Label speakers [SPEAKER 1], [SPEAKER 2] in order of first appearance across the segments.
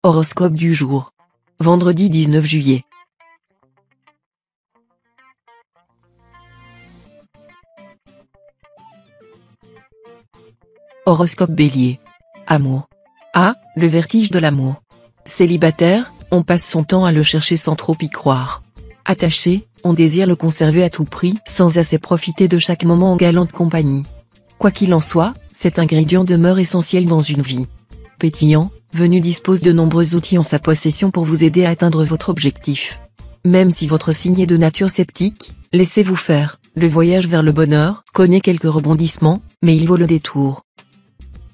[SPEAKER 1] Horoscope du jour. Vendredi 19 juillet. Horoscope Bélier. Amour. Ah, le vertige de l'amour. Célibataire, on passe son temps à le chercher sans trop y croire. Attaché, on désire le conserver à tout prix sans assez profiter de chaque moment en galante compagnie. Quoi qu'il en soit, cet ingrédient demeure essentiel dans une vie. Pétillant, Venu dispose de nombreux outils en sa possession pour vous aider à atteindre votre objectif. Même si votre signe est de nature sceptique, laissez-vous faire, le voyage vers le bonheur connaît quelques rebondissements, mais il vaut le détour.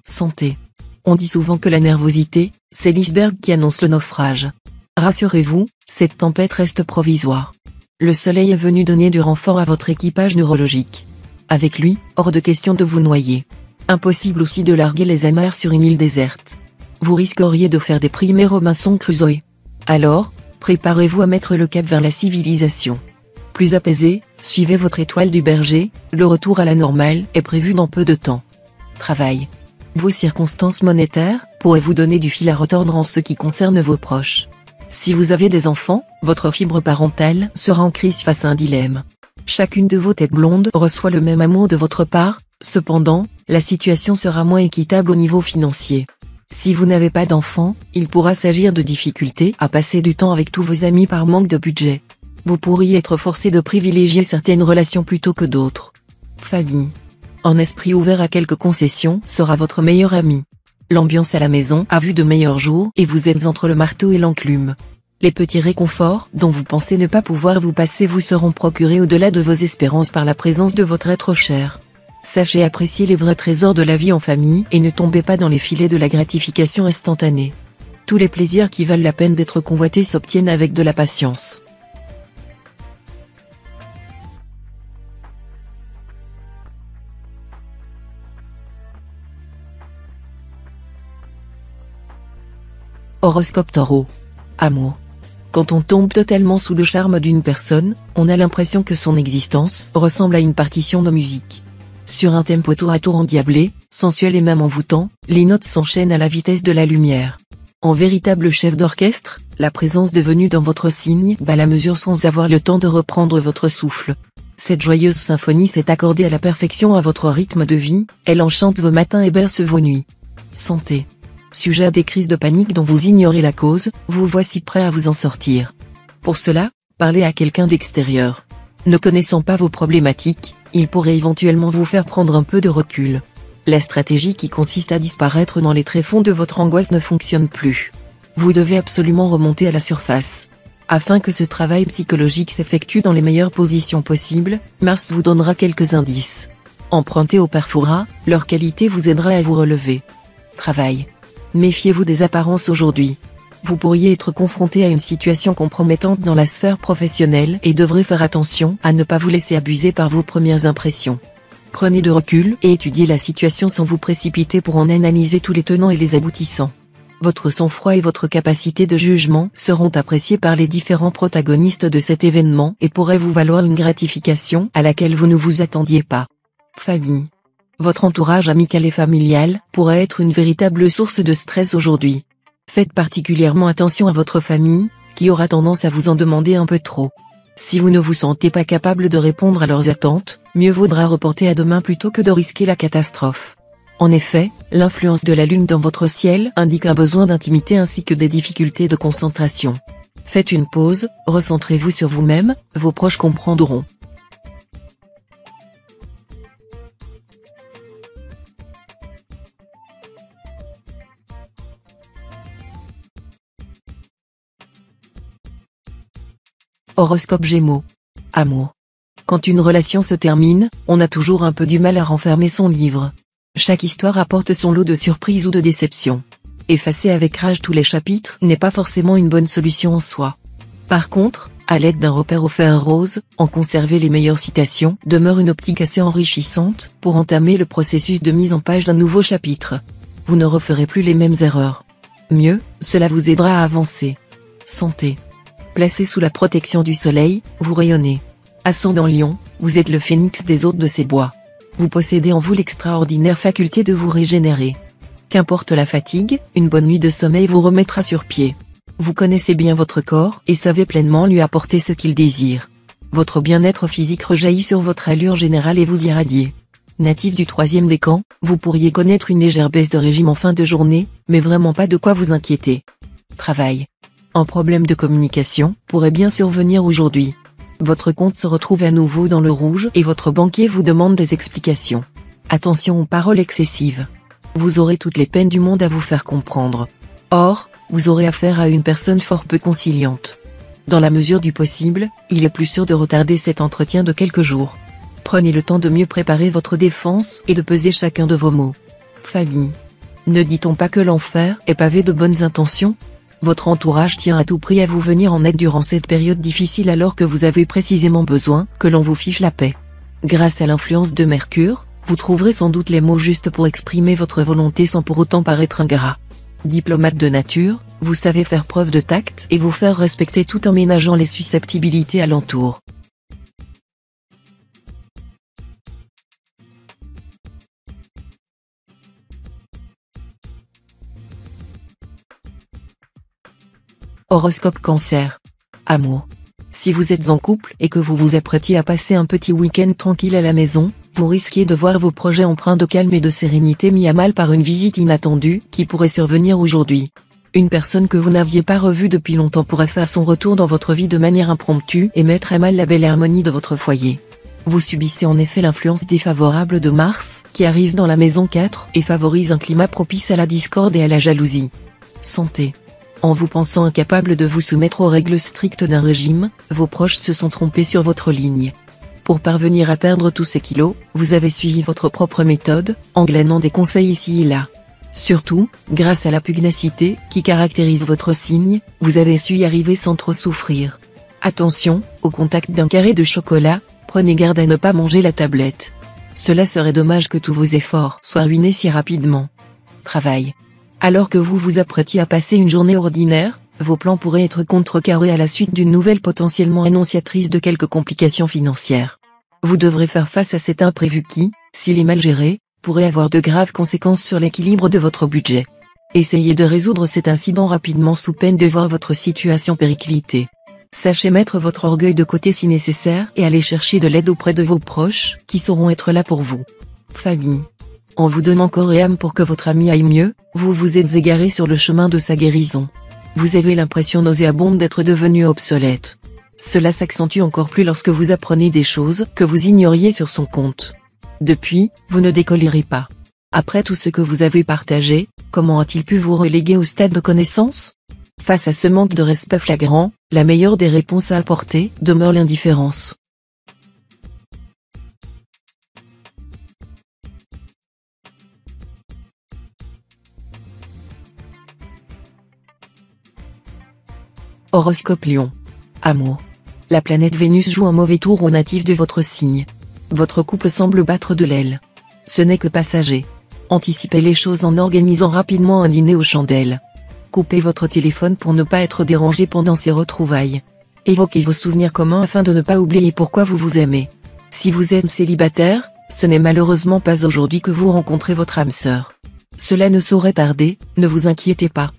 [SPEAKER 1] Santé. On dit souvent que la nervosité, c'est l'iceberg qui annonce le naufrage. Rassurez-vous, cette tempête reste provisoire. Le soleil est venu donner du renfort à votre équipage neurologique. Avec lui, hors de question de vous noyer. Impossible aussi de larguer les amarres sur une île déserte. Vous risqueriez de faire des primés Robinson Crusoe. Alors, préparez-vous à mettre le cap vers la civilisation. Plus apaisé, suivez votre étoile du berger, le retour à la normale est prévu dans peu de temps. Travail. Vos circonstances monétaires pourraient vous donner du fil à retordre en ce qui concerne vos proches. Si vous avez des enfants, votre fibre parentale sera en crise face à un dilemme. Chacune de vos têtes blondes reçoit le même amour de votre part, cependant, la situation sera moins équitable au niveau financier. Si vous n'avez pas d'enfants, il pourra s'agir de difficultés à passer du temps avec tous vos amis par manque de budget. Vous pourriez être forcé de privilégier certaines relations plutôt que d'autres. Famille. Un esprit ouvert à quelques concessions sera votre meilleur ami. L'ambiance à la maison a vu de meilleurs jours et vous êtes entre le marteau et l'enclume. Les petits réconforts dont vous pensez ne pas pouvoir vous passer vous seront procurés au-delà de vos espérances par la présence de votre être cher. Sachez apprécier les vrais trésors de la vie en famille et ne tombez pas dans les filets de la gratification instantanée. Tous les plaisirs qui valent la peine d'être convoités s'obtiennent avec de la patience. Horoscope Taureau. Amour. Quand on tombe totalement sous le charme d'une personne, on a l'impression que son existence ressemble à une partition de musique. Sur un tempo tour à tour endiablé, sensuel et même envoûtant, les notes s'enchaînent à la vitesse de la lumière. En véritable chef d'orchestre, la présence de Vénus dans votre signe bat la mesure sans avoir le temps de reprendre votre souffle. Cette joyeuse symphonie s'est accordée à la perfection à votre rythme de vie, elle enchante vos matins et berce vos nuits. Santé. Sujet à des crises de panique dont vous ignorez la cause, vous voici prêt à vous en sortir. Pour cela, parlez à quelqu'un d'extérieur. Ne connaissant pas vos problématiques, il pourrait éventuellement vous faire prendre un peu de recul. La stratégie qui consiste à disparaître dans les tréfonds de votre angoisse ne fonctionne plus. Vous devez absolument remonter à la surface. Afin que ce travail psychologique s'effectue dans les meilleures positions possibles, Mars vous donnera quelques indices. Empruntez aux Perfora, leur qualité vous aidera à vous relever. Travail. Méfiez-vous des apparences aujourd'hui. Vous pourriez être confronté à une situation compromettante dans la sphère professionnelle et devrez faire attention à ne pas vous laisser abuser par vos premières impressions. Prenez de recul et étudiez la situation sans vous précipiter pour en analyser tous les tenants et les aboutissants. Votre sang-froid et votre capacité de jugement seront appréciés par les différents protagonistes de cet événement et pourraient vous valoir une gratification à laquelle vous ne vous attendiez pas. Famille. Votre entourage amical et familial pourrait être une véritable source de stress aujourd'hui. Faites particulièrement attention à votre famille, qui aura tendance à vous en demander un peu trop. Si vous ne vous sentez pas capable de répondre à leurs attentes, mieux vaudra reporter à demain plutôt que de risquer la catastrophe. En effet, l'influence de la lune dans votre ciel indique un besoin d'intimité ainsi que des difficultés de concentration. Faites une pause, recentrez-vous sur vous-même, vos proches comprendront. Horoscope Gémeaux. Amour. Quand une relation se termine, on a toujours un peu du mal à renfermer son livre. Chaque histoire apporte son lot de surprises ou de déceptions. Effacer avec rage tous les chapitres n'est pas forcément une bonne solution en soi. Par contre, à l'aide d'un repère au fer rose, en conserver les meilleures citations demeure une optique assez enrichissante pour entamer le processus de mise en page d'un nouveau chapitre. Vous ne referez plus les mêmes erreurs. Mieux, cela vous aidera à avancer. Santé. Placé sous la protection du soleil, vous rayonnez. Ascendant Lion, vous êtes le phénix des hôtes de ces bois. Vous possédez en vous l'extraordinaire faculté de vous régénérer. Qu'importe la fatigue, une bonne nuit de sommeil vous remettra sur pied. Vous connaissez bien votre corps et savez pleinement lui apporter ce qu'il désire. Votre bien-être physique rejaillit sur votre allure générale et vous irradiez. Natif du 3e décan, vous pourriez connaître une légère baisse de régime en fin de journée, mais vraiment pas de quoi vous inquiéter. Travail. Un problème de communication pourrait bien survenir aujourd'hui. Votre compte se retrouve à nouveau dans le rouge et votre banquier vous demande des explications. Attention aux paroles excessives. Vous aurez toutes les peines du monde à vous faire comprendre. Or, vous aurez affaire à une personne fort peu conciliante. Dans la mesure du possible, il est plus sûr de retarder cet entretien de quelques jours. Prenez le temps de mieux préparer votre défense et de peser chacun de vos mots. Famille. Ne dit-on pas que l'enfer est pavé de bonnes intentions ? Votre entourage tient à tout prix à vous venir en aide durant cette période difficile alors que vous avez précisément besoin que l'on vous fiche la paix. Grâce à l'influence de Mercure, vous trouverez sans doute les mots justes pour exprimer votre volonté sans pour autant paraître ingrat. Diplomate de nature, vous savez faire preuve de tact et vous faire respecter tout en ménageant les susceptibilités alentour. Horoscope Cancer. Amour. Si vous êtes en couple et que vous vous apprêtiez à passer un petit week-end tranquille à la maison, vous risquez de voir vos projets empreints de calme et de sérénité mis à mal par une visite inattendue qui pourrait survenir aujourd'hui. Une personne que vous n'aviez pas revue depuis longtemps pourrait faire son retour dans votre vie de manière impromptue et mettre à mal la belle harmonie de votre foyer. Vous subissez en effet l'influence défavorable de Mars, qui arrive dans la maison 4 et favorise un climat propice à la discorde et à la jalousie. Santé. En vous pensant incapable de vous soumettre aux règles strictes d'un régime, vos proches se sont trompés sur votre ligne. Pour parvenir à perdre tous ces kilos, vous avez suivi votre propre méthode, en glanant des conseils ici et là. Surtout, grâce à la pugnacité qui caractérise votre signe, vous avez su y arriver sans trop souffrir. Attention, au contact d'un carré de chocolat, prenez garde à ne pas manger la tablette. Cela serait dommage que tous vos efforts soient ruinés si rapidement. Travail. Alors que vous vous apprêtiez à passer une journée ordinaire, vos plans pourraient être contrecarrés à la suite d'une nouvelle potentiellement annonciatrice de quelques complications financières. Vous devrez faire face à cet imprévu qui, s'il est mal géré, pourrait avoir de graves conséquences sur l'équilibre de votre budget. Essayez de résoudre cet incident rapidement sous peine de voir votre situation péricliter. Sachez mettre votre orgueil de côté si nécessaire et aller chercher de l'aide auprès de vos proches, qui sauront être là pour vous. Famille. En vous donnant corps et âme pour que votre ami aille mieux, vous vous êtes égaré sur le chemin de sa guérison. Vous avez l'impression nauséabonde d'être devenu obsolète. Cela s'accentue encore plus lorsque vous apprenez des choses que vous ignoriez sur son compte. Depuis, vous ne décollerez pas. Après tout ce que vous avez partagé, comment a-t-il pu vous reléguer au stade de connaissance ? Face à ce manque de respect flagrant, la meilleure des réponses à apporter demeure l'indifférence. Horoscope Lion. Amour. La planète Vénus joue un mauvais tour aux natifs de votre signe. Votre couple semble battre de l'aile. Ce n'est que passager. Anticipez les choses en organisant rapidement un dîner aux chandelles. Coupez votre téléphone pour ne pas être dérangé pendant ces retrouvailles. Évoquez vos souvenirs communs afin de ne pas oublier pourquoi vous vous aimez. Si vous êtes célibataire, ce n'est malheureusement pas aujourd'hui que vous rencontrez votre âme sœur. Cela ne saurait tarder, ne vous inquiétez pas.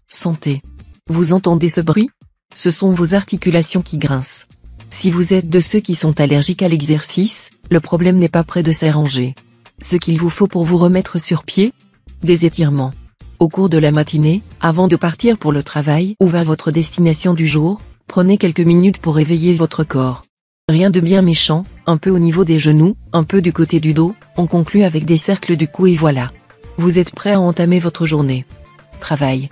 [SPEAKER 1] Santé. Vous entendez ce bruit ? Ce sont vos articulations qui grincent. Si vous êtes de ceux qui sont allergiques à l'exercice, le problème n'est pas près de s'arranger. Ce qu'il vous faut pour vous remettre sur pied ? Des étirements. Au cours de la matinée, avant de partir pour le travail ou vers votre destination du jour, prenez quelques minutes pour éveiller votre corps. Rien de bien méchant, un peu au niveau des genoux, un peu du côté du dos, on conclut avec des cercles du cou et voilà. Vous êtes prêt à entamer votre journée. Travail.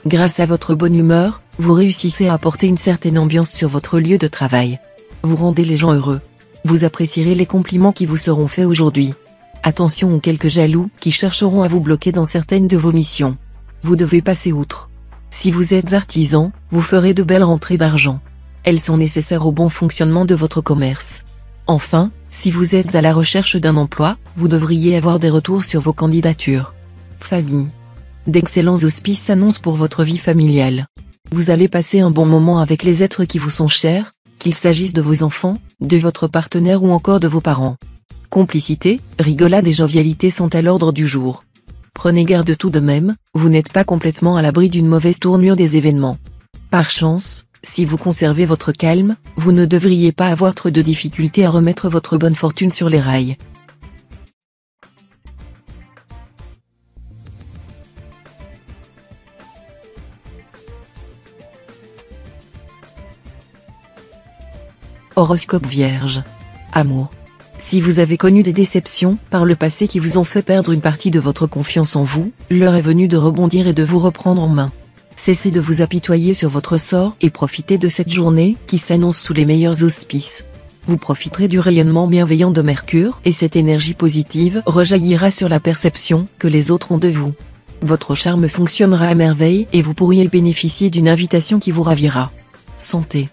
[SPEAKER 1] Grâce à votre bonne humeur, vous réussissez à apporter une certaine ambiance sur votre lieu de travail. Vous rendez les gens heureux. Vous apprécierez les compliments qui vous seront faits aujourd'hui. Attention aux quelques jaloux qui chercheront à vous bloquer dans certaines de vos missions. Vous devez passer outre. Si vous êtes artisan, vous ferez de belles rentrées d'argent. Elles sont nécessaires au bon fonctionnement de votre commerce. Enfin, si vous êtes à la recherche d'un emploi, vous devriez avoir des retours sur vos candidatures. Famille. D'excellents auspices s'annoncent pour votre vie familiale. Vous allez passer un bon moment avec les êtres qui vous sont chers, qu'il s'agisse de vos enfants, de votre partenaire ou encore de vos parents. Complicité, rigolade et jovialité sont à l'ordre du jour. Prenez garde tout de même, vous n'êtes pas complètement à l'abri d'une mauvaise tournure des événements. Par chance, si vous conservez votre calme, vous ne devriez pas avoir trop de difficultés à remettre votre bonne fortune sur les rails. Horoscope Vierge. Amour. Si vous avez connu des déceptions par le passé qui vous ont fait perdre une partie de votre confiance en vous, l'heure est venue de rebondir et de vous reprendre en main. Cessez de vous apitoyer sur votre sort et profitez de cette journée qui s'annonce sous les meilleurs auspices. Vous profiterez du rayonnement bienveillant de Mercure et cette énergie positive rejaillira sur la perception que les autres ont de vous. Votre charme fonctionnera à merveille et vous pourriez bénéficier d'une invitation qui vous ravira. Santé.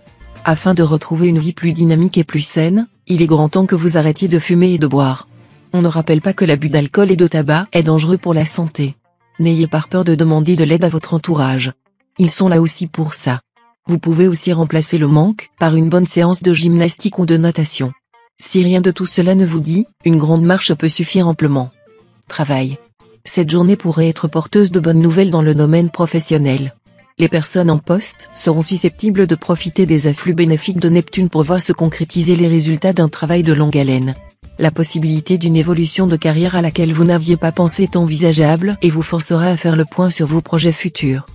[SPEAKER 1] Afin de retrouver une vie plus dynamique et plus saine, il est grand temps que vous arrêtiez de fumer et de boire. On ne rappelle pas que l'abus d'alcool et de tabac est dangereux pour la santé. N'ayez pas peur de demander de l'aide à votre entourage. Ils sont là aussi pour ça. Vous pouvez aussi remplacer le manque par une bonne séance de gymnastique ou de natation. Si rien de tout cela ne vous dit, une grande marche peut suffire amplement. Travail. Cette journée pourrait être porteuse de bonnes nouvelles dans le domaine professionnel. Les personnes en poste seront susceptibles de profiter des afflux bénéfiques de Neptune pour voir se concrétiser les résultats d'un travail de longue haleine. La possibilité d'une évolution de carrière à laquelle vous n'aviez pas pensé est envisageable et vous forcera à faire le point sur vos projets futurs.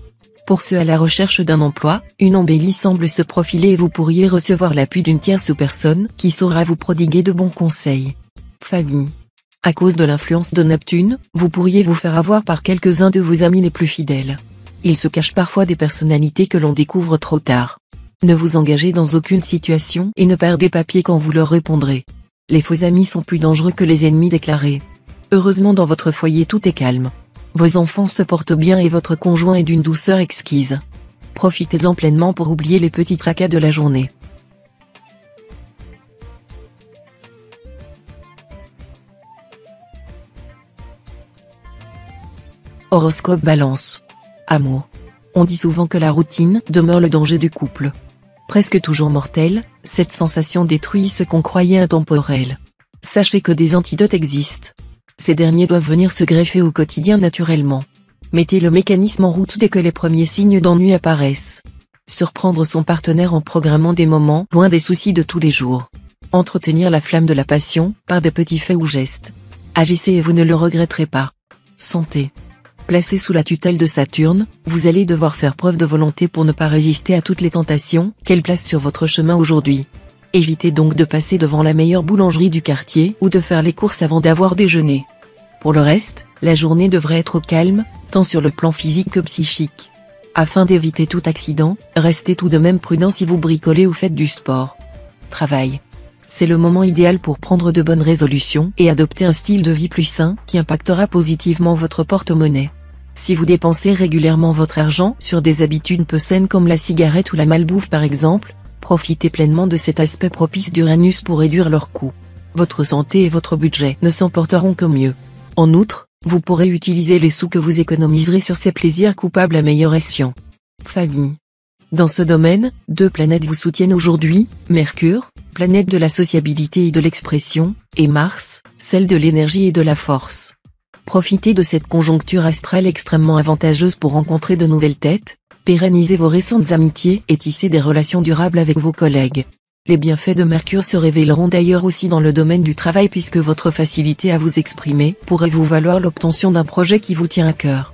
[SPEAKER 1] Pour ceux à la recherche d'un emploi, une embellie semble se profiler et vous pourriez recevoir l'appui d'une tierce personne qui saura vous prodiguer de bons conseils. Famille. À cause de l'influence de Neptune, vous pourriez vous faire avoir par quelques-uns de vos amis les plus fidèles. Il se cache parfois des personnalités que l'on découvre trop tard. Ne vous engagez dans aucune situation et ne perdez pas pied quand vous leur répondrez. Les faux amis sont plus dangereux que les ennemis déclarés. Heureusement dans votre foyer tout est calme. Vos enfants se portent bien et votre conjoint est d'une douceur exquise. Profitez-en pleinement pour oublier les petits tracas de la journée. Horoscope Balance. Amour. On dit souvent que la routine demeure le danger du couple. Presque toujours mortelle, cette sensation détruit ce qu'on croyait intemporel. Sachez que des antidotes existent. Ces derniers doivent venir se greffer au quotidien naturellement. Mettez le mécanisme en route dès que les premiers signes d'ennui apparaissent. Surprendre son partenaire en programmant des moments loin des soucis de tous les jours. Entretenir la flamme de la passion par des petits faits ou gestes. Agissez et vous ne le regretterez pas. Santé. Placé sous la tutelle de Saturne, vous allez devoir faire preuve de volonté pour ne pas résister à toutes les tentations qu'elle place sur votre chemin aujourd'hui. Évitez donc de passer devant la meilleure boulangerie du quartier ou de faire les courses avant d'avoir déjeuné. Pour le reste, la journée devrait être calme, tant sur le plan physique que psychique. Afin d'éviter tout accident, restez tout de même prudent si vous bricolez ou faites du sport. Travail. C'est le moment idéal pour prendre de bonnes résolutions et adopter un style de vie plus sain qui impactera positivement votre porte-monnaie. Si vous dépensez régulièrement votre argent sur des habitudes peu saines comme la cigarette ou la malbouffe par exemple, profitez pleinement de cet aspect propice d'Uranus pour réduire leurs coûts. Votre santé et votre budget ne s'en porteront que mieux. En outre, vous pourrez utiliser les sous que vous économiserez sur ces plaisirs coupables à meilleur escient. Famille. Dans ce domaine, deux planètes vous soutiennent aujourd'hui, Mercure, planète de la sociabilité et de l'expression, et Mars, celle de l'énergie et de la force. Profitez de cette conjoncture astrale extrêmement avantageuse pour rencontrer de nouvelles têtes, pérenniser vos récentes amitiés et tisser des relations durables avec vos collègues. Les bienfaits de Mercure se révéleront d'ailleurs aussi dans le domaine du travail puisque votre facilité à vous exprimer pourrait vous valoir l'obtention d'un projet qui vous tient à cœur.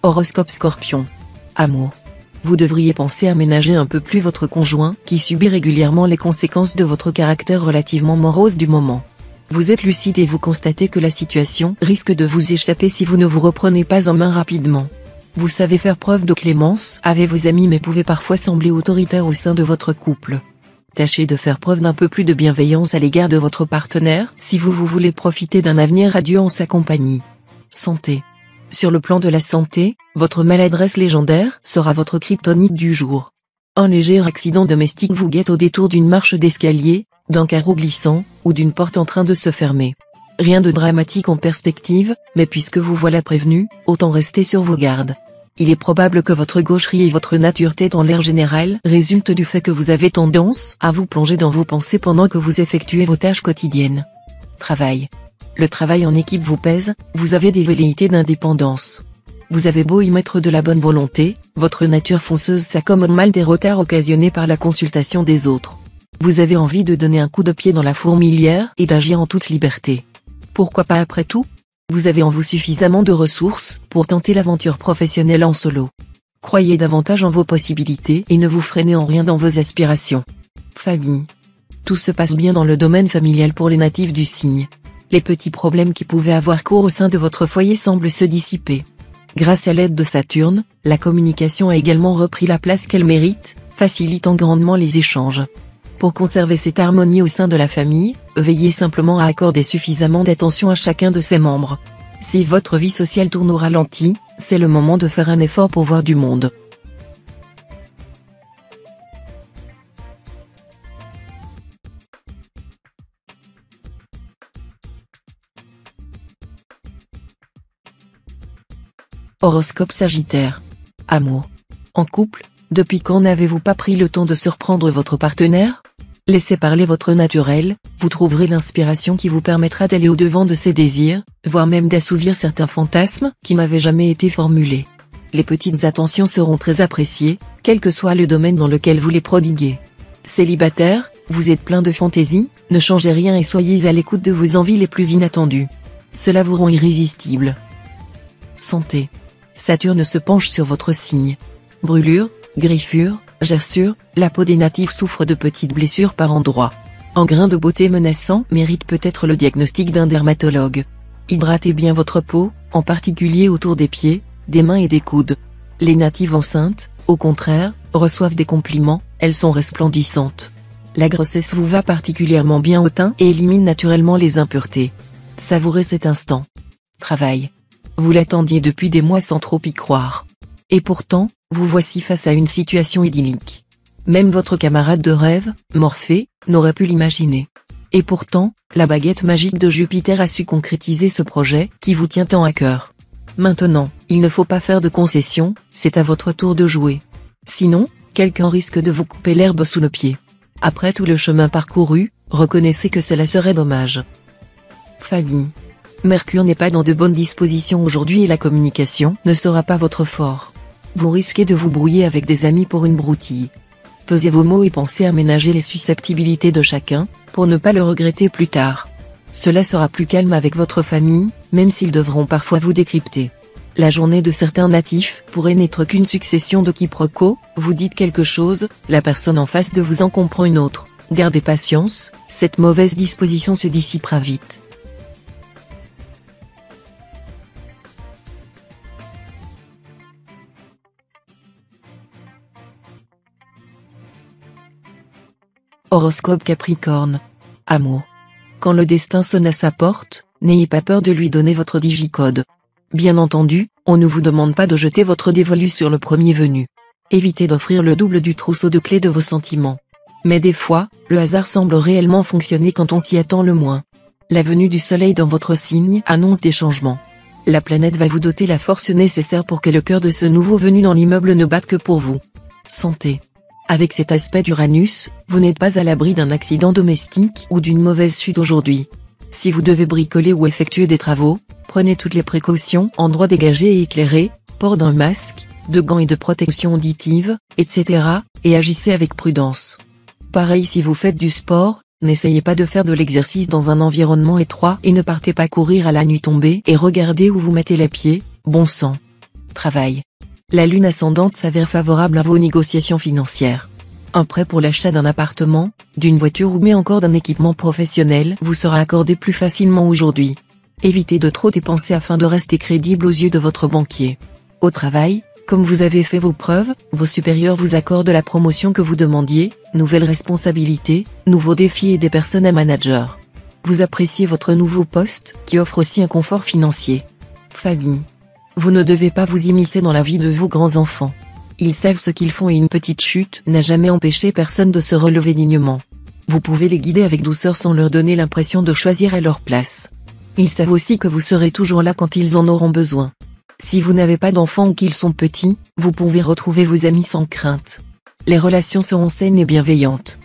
[SPEAKER 1] Horoscope Scorpion. Amour. Vous devriez penser à ménager un peu plus votre conjoint qui subit régulièrement les conséquences de votre caractère relativement morose du moment. Vous êtes lucide et vous constatez que la situation risque de vous échapper si vous ne vous reprenez pas en main rapidement. Vous savez faire preuve de clémence avec vos amis mais pouvez parfois sembler autoritaire au sein de votre couple. Tâchez de faire preuve d'un peu plus de bienveillance à l'égard de votre partenaire si vous voulez profiter d'un avenir radieux en sa compagnie. Santé. Sur le plan de la santé, votre maladresse légendaire sera votre kryptonite du jour. Un léger accident domestique vous guette au détour d'une marche d'escalier, d'un carreau glissant, ou d'une porte en train de se fermer. Rien de dramatique en perspective, mais puisque vous voilà prévenu, autant rester sur vos gardes. Il est probable que votre gaucherie et votre nature-tête en l'air général résultent du fait que vous avez tendance à vous plonger dans vos pensées pendant que vous effectuez vos tâches quotidiennes. Travail. Le travail en équipe vous pèse, vous avez des velléités d'indépendance. Vous avez beau y mettre de la bonne volonté, votre nature fonceuse s'accommode mal des retards occasionnés par la consultation des autres. Vous avez envie de donner un coup de pied dans la fourmilière et d'agir en toute liberté. Pourquoi pas après tout ? Vous avez en vous suffisamment de ressources pour tenter l'aventure professionnelle en solo. Croyez davantage en vos possibilités et ne vous freinez en rien dans vos aspirations. Famille. Tout se passe bien dans le domaine familial pour les natifs du signe. Les petits problèmes qui pouvaient avoir cours au sein de votre foyer semblent se dissiper. Grâce à l'aide de Saturne, la communication a également repris la place qu'elle mérite, facilitant grandement les échanges. Pour conserver cette harmonie au sein de la famille, veillez simplement à accorder suffisamment d'attention à chacun de ses membres. Si votre vie sociale tourne au ralenti, c'est le moment de faire un effort pour voir du monde. Horoscope Sagittaire. Amour. En couple, depuis quand n'avez-vous pas pris le temps de surprendre votre partenaire ? Laissez parler votre naturel, vous trouverez l'inspiration qui vous permettra d'aller au-devant de ses désirs, voire même d'assouvir certains fantasmes qui n'avaient jamais été formulés. Les petites attentions seront très appréciées, quel que soit le domaine dans lequel vous les prodiguez. Célibataire, vous êtes plein de fantaisie, ne changez rien et soyez à l'écoute de vos envies les plus inattendues. Cela vous rend irrésistible. Santé. Saturne se penche sur votre signe. Brûlures, griffures, gerçures, la peau des natifs souffre de petites blessures par endroits. Un grain de beauté menaçant mérite peut-être le diagnostic d'un dermatologue. Hydratez bien votre peau, en particulier autour des pieds, des mains et des coudes. Les natives enceintes, au contraire, reçoivent des compliments, elles sont resplendissantes. La grossesse vous va particulièrement bien au teint et élimine naturellement les impuretés. Savourez cet instant. Travail. Vous l'attendiez depuis des mois sans trop y croire. Et pourtant, vous voici face à une situation idyllique. Même votre camarade de rêve, Morphée, n'aurait pu l'imaginer. Et pourtant, la baguette magique de Jupiter a su concrétiser ce projet qui vous tient tant à cœur. Maintenant, il ne faut pas faire de concessions, c'est à votre tour de jouer. Sinon, quelqu'un risque de vous couper l'herbe sous le pied. Après tout le chemin parcouru, reconnaissez que cela serait dommage. Famille. Mercure n'est pas dans de bonnes dispositions aujourd'hui et la communication ne sera pas votre fort. Vous risquez de vous brouiller avec des amis pour une broutille. Pesez vos mots et pensez à ménager les susceptibilités de chacun, pour ne pas le regretter plus tard. Cela sera plus calme avec votre famille, même s'ils devront parfois vous décrypter. La journée de certains natifs pourrait n'être qu'une succession de quiproquos, vous dites quelque chose, la personne en face de vous en comprend une autre. Gardez patience, cette mauvaise disposition se dissipera vite. Horoscope Capricorne. Amour. Quand le destin sonne à sa porte, n'ayez pas peur de lui donner votre digicode. Bien entendu, on ne vous demande pas de jeter votre dévolu sur le premier venu. Évitez d'offrir le double du trousseau de clés de vos sentiments. Mais des fois, le hasard semble réellement fonctionner quand on s'y attend le moins. La venue du soleil dans votre signe annonce des changements. La planète va vous doter la force nécessaire pour que le cœur de ce nouveau venu dans l'immeuble ne batte que pour vous. Santé. Avec cet aspect d'Uranus, vous n'êtes pas à l'abri d'un accident domestique ou d'une mauvaise chute aujourd'hui. Si vous devez bricoler ou effectuer des travaux, prenez toutes les précautions, endroits dégagés et éclairés, port d'un masque, de gants et de protection auditive, etc., et agissez avec prudence. Pareil si vous faites du sport, n'essayez pas de faire de l'exercice dans un environnement étroit et ne partez pas courir à la nuit tombée et regardez où vous mettez les pieds, bon sang. Travail. La lune ascendante s'avère favorable à vos négociations financières. Un prêt pour l'achat d'un appartement, d'une voiture ou même encore d'un équipement professionnel vous sera accordé plus facilement aujourd'hui. Évitez de trop dépenser afin de rester crédible aux yeux de votre banquier. Au travail, comme vous avez fait vos preuves, vos supérieurs vous accordent la promotion que vous demandiez, nouvelles responsabilités, nouveaux défis et des personnes à manager. Vous appréciez votre nouveau poste, qui offre aussi un confort financier. Famille. Vous ne devez pas vous immiscer dans la vie de vos grands-enfants. Ils savent ce qu'ils font et une petite chute n'a jamais empêché personne de se relever dignement. Vous pouvez les guider avec douceur sans leur donner l'impression de choisir à leur place. Ils savent aussi que vous serez toujours là quand ils en auront besoin. Si vous n'avez pas d'enfants ou qu'ils sont petits, vous pouvez retrouver vos amis sans crainte. Les relations seront saines et bienveillantes.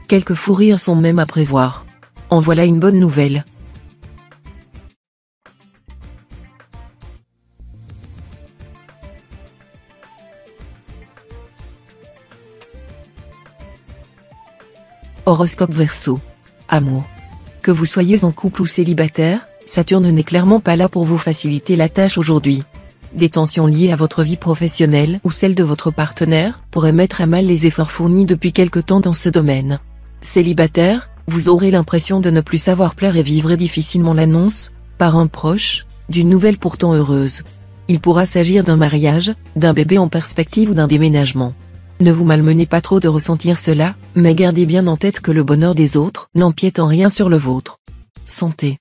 [SPEAKER 1] Quelques fous rires sont même à prévoir. En voilà une bonne nouvelle. Horoscope Verseau. Amour. Que vous soyez en couple ou célibataire, Saturne n'est clairement pas là pour vous faciliter la tâche aujourd'hui. Des tensions liées à votre vie professionnelle ou celle de votre partenaire pourraient mettre à mal les efforts fournis depuis quelque temps dans ce domaine. Célibataire, vous aurez l'impression de ne plus savoir plaire et vivrez difficilement l'annonce, par un proche, d'une nouvelle pourtant heureuse. Il pourra s'agir d'un mariage, d'un bébé en perspective ou d'un déménagement. Ne vous malmenez pas trop de ressentir cela, mais gardez bien en tête que le bonheur des autres n'empiète en rien sur le vôtre. Santé.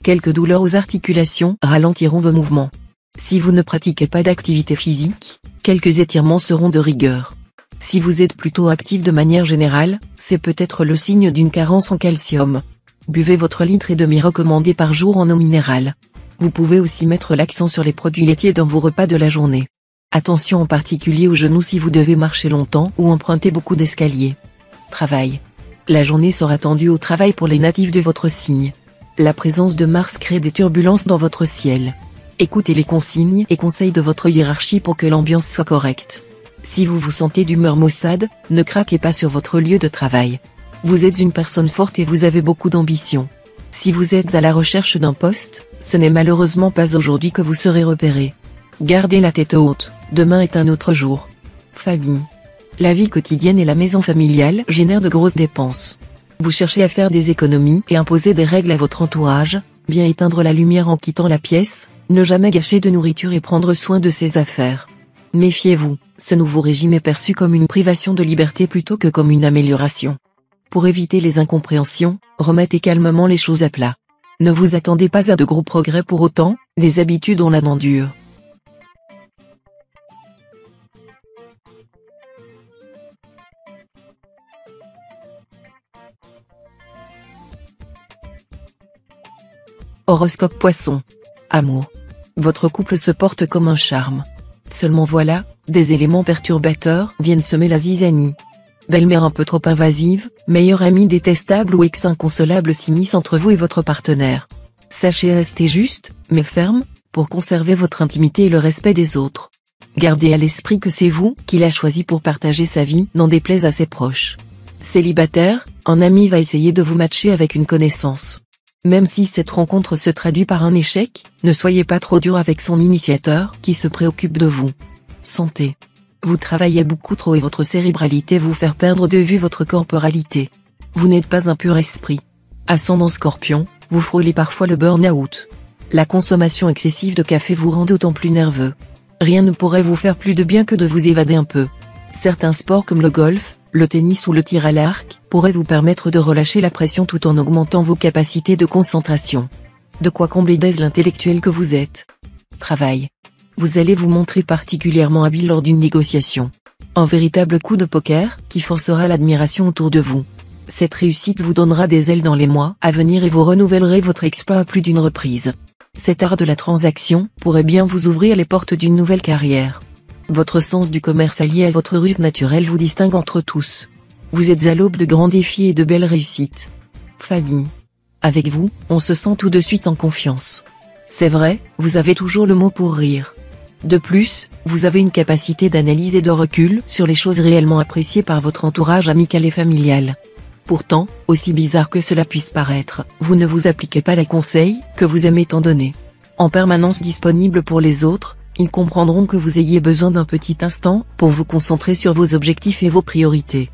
[SPEAKER 1] Quelques douleurs aux articulations ralentiront vos mouvements. Si vous ne pratiquez pas d'activité physique, quelques étirements seront de rigueur. Si vous êtes plutôt actif de manière générale, c'est peut-être le signe d'une carence en calcium. Buvez votre litre et demi recommandé par jour en eau minérale. Vous pouvez aussi mettre l'accent sur les produits laitiers dans vos repas de la journée. Attention en particulier aux genoux si vous devez marcher longtemps ou emprunter beaucoup d'escaliers. Travail. La journée sera tendue au travail pour les natifs de votre signe. La présence de Mars crée des turbulences dans votre ciel. Écoutez les consignes et conseils de votre hiérarchie pour que l'ambiance soit correcte. Si vous vous sentez d'humeur maussade, ne craquez pas sur votre lieu de travail. Vous êtes une personne forte et vous avez beaucoup d'ambition. Si vous êtes à la recherche d'un poste, ce n'est malheureusement pas aujourd'hui que vous serez repéré. Gardez la tête haute, demain est un autre jour. Famille. La vie quotidienne et la maison familiale génèrent de grosses dépenses. Vous cherchez à faire des économies et imposer des règles à votre entourage, bien éteindre la lumière en quittant la pièce, ne jamais gâcher de nourriture et prendre soin de ses affaires. Méfiez-vous, ce nouveau régime est perçu comme une privation de liberté plutôt que comme une amélioration. Pour éviter les incompréhensions, remettez calmement les choses à plat. Ne vous attendez pas à de gros progrès pour autant, les habitudes ont la dent dure. Horoscope Poisson. Amour. Votre couple se porte comme un charme. Seulement voilà, des éléments perturbateurs viennent semer la zizanie. Belle-mère un peu trop invasive, meilleure amie détestable ou ex inconsolable s'immisce entre vous et votre partenaire. Sachez rester juste, mais ferme, pour conserver votre intimité et le respect des autres. Gardez à l'esprit que c'est vous qui l'a choisi pour partager sa vie, n'en déplaise à ses proches. Célibataire, un ami va essayer de vous matcher avec une connaissance. Même si cette rencontre se traduit par un échec, ne soyez pas trop dur avec son initiateur qui se préoccupe de vous. Santé. Vous travaillez beaucoup trop et votre cérébralité vous fait perdre de vue votre corporalité. Vous n'êtes pas un pur esprit. Ascendant Scorpion, vous frôlez parfois le burn-out. La consommation excessive de café vous rend d'autant plus nerveux. Rien ne pourrait vous faire plus de bien que de vous évader un peu. Certains sports comme le golf, le tennis ou le tir à l'arc pourraient vous permettre de relâcher la pression tout en augmentant vos capacités de concentration. De quoi combler d'aise l'intellectuel que vous êtes. Travail. Vous allez vous montrer particulièrement habile lors d'une négociation. Un véritable coup de poker qui forcera l'admiration autour de vous. Cette réussite vous donnera des ailes dans les mois à venir et vous renouvellerez votre exploit à plus d'une reprise. Cet art de la transaction pourrait bien vous ouvrir les portes d'une nouvelle carrière. Votre sens du commerce allié à votre ruse naturelle vous distingue entre tous. Vous êtes à l'aube de grands défis et de belles réussites. Famille. Avec vous, on se sent tout de suite en confiance. C'est vrai, vous avez toujours le mot pour rire. De plus, vous avez une capacité d'analyse et de recul sur les choses réellement appréciées par votre entourage amical et familial. Pourtant, aussi bizarre que cela puisse paraître, vous ne vous appliquez pas les conseils que vous aimez tant donner. En permanence disponible pour les autres, ils comprendront que vous ayez besoin d'un petit instant pour vous concentrer sur vos objectifs et vos priorités.